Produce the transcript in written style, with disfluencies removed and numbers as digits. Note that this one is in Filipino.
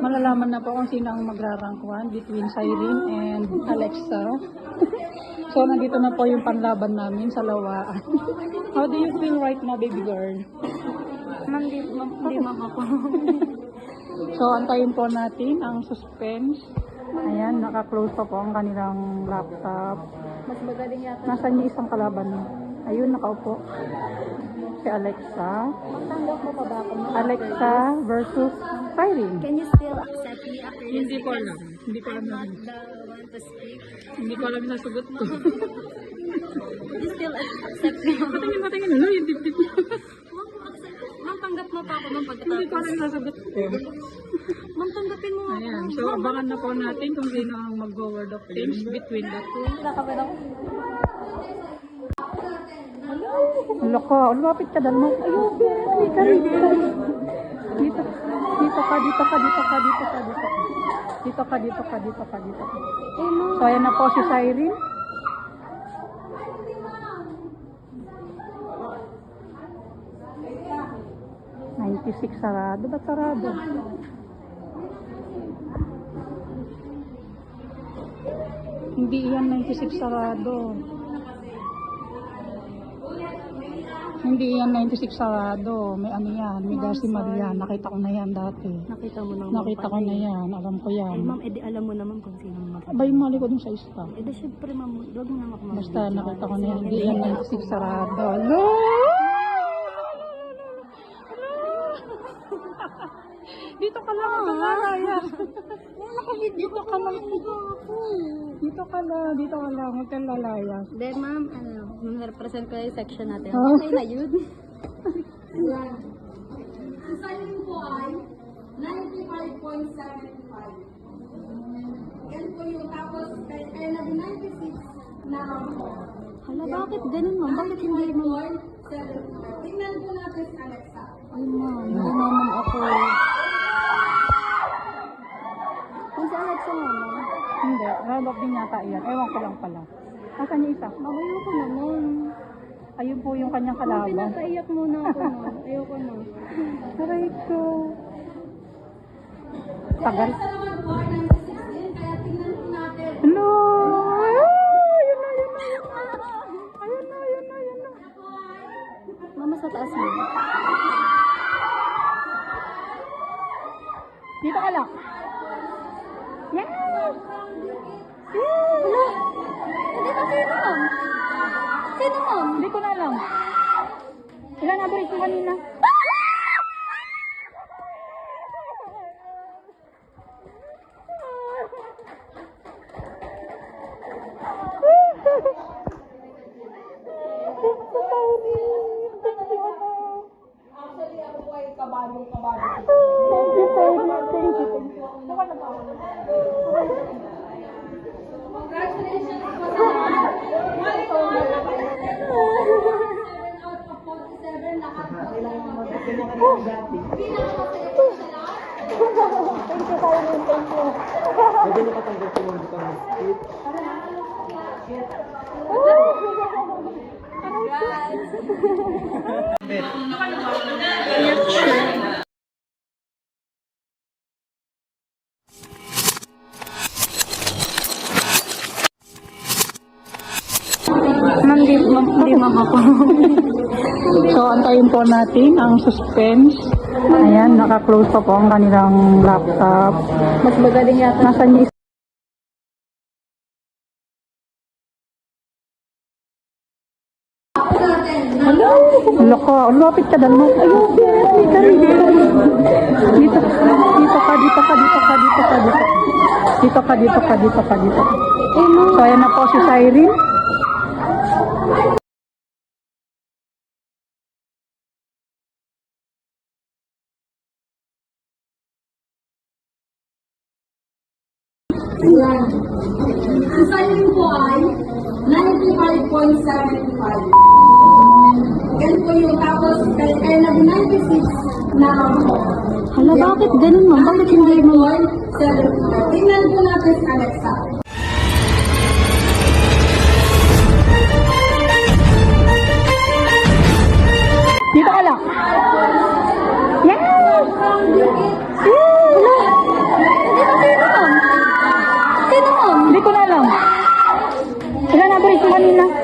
Malalaman na po kung sino ang magra-rank 1 between Cyrene and Alexa. So, nandito na po yung panlaban namin sa lawaan. How do you feel right now, baby girl? Hindi ako. So, antayin po natin ang suspense. Ayan, naka-close pa po ang kanilang laptop. Mas magaling yata. Nasaan yung isang kalaban mo? Ayun, nakaupo. Si Alexa. Magtanggap mo pa ba ako? Alexa versus Cyrene. Can you still accept me after you Hindi ko alam. Hindi ko alam. not the one to speak? Hindi ko alam yung sasagot ko. You still accept me? Patingin. Ano yung dip-dip niya? Ma'am, tanggap mo pa ako ng Hindi ko alam pagkatapos. yung sasagot ko. Ma'am, tanggapin mo ako. Ayan. So, abangan na po natin kung sino ang mag-word of things between the two. Nakabad ako. Wala ka. Lumapit ka dal mo. Ayun, halika rin. Dito ka. So, ayan na po si Cyrene. $96 sarado. Ba't sarado? Hindi yan 96 sarado. Hindi yan 96 sarado. May ano yan. May Garci Maria. Nakita ko na yan dati. Nakita mo na. Nakita ko na yan. Alam ko yan. Ma'am, edi alam mo naman kung sino mag- Abay, mali ko dun sa isa. Edi syempre, ma'am, huwag mo naman ako Basta nakita ko na yan. Hindi yan 96 sarado. Hello! Dito ka lang. Kalaya. Dito ka lang. Dito ka lang. Huwag kang lalaya. Then, ma'am, represent ko yung section natin. Oh. Okay na yun. Ang saling po ay 95.75. Yan po yung tapos kaya naging 96 na ako. Hala, bakit ganun, ma'am? Bakit hindi, ma'am? 75. Tingnan po natin si Alexa. Ay, ma'am. Nagmamam ako. Kung si Alexa, ma'am. Hindi. Round-up din yata yan. Ewan ko lang pala. Asan yung isa? Mabayo ko naman. Ayun po yung kanyang Ma'am, kalaban. pinapaiyak muna ako, ma'am. Ayoko na. Aray ko. Tagal. Alexa naman po ay 96 din, kaya tingnan po natin. Hello! Ayun na. Mama, sa taas mo. Dito ka lang. Yes! Hala! Hindi ba sino, ma'am? Sino, ma'am? Hindi ko na alam. Ilan na break ko kanina? Actually, ako po ay kabado. Thank you. Congratulations po sa lahat. Mali ko ang 7 out of 47 lahat po. Pinakamasaya po sa lahat. Pwede na patanggap ko mga butang split. Hindi, ma'am ako. So, antayin po natin ang suspense. Ayan, naka-close pa po ang kanilang laptop. Mas magaling yata. Nasaan yung isa? Hello! Hello ka. Lumapit ka dal mo. Ayun, halika rin. Dito ka. So, ayan na po si Cyrene. Yan. Ang saling po ay 95.75. Yan po yung tapos kaya naging 96 na ako. Hala, bakit ganun, ma'am? Bakit hindi, ma'am? 75. Tingnan po natin si Alexa. Dito ka lang. Yes! na-average mo kanina.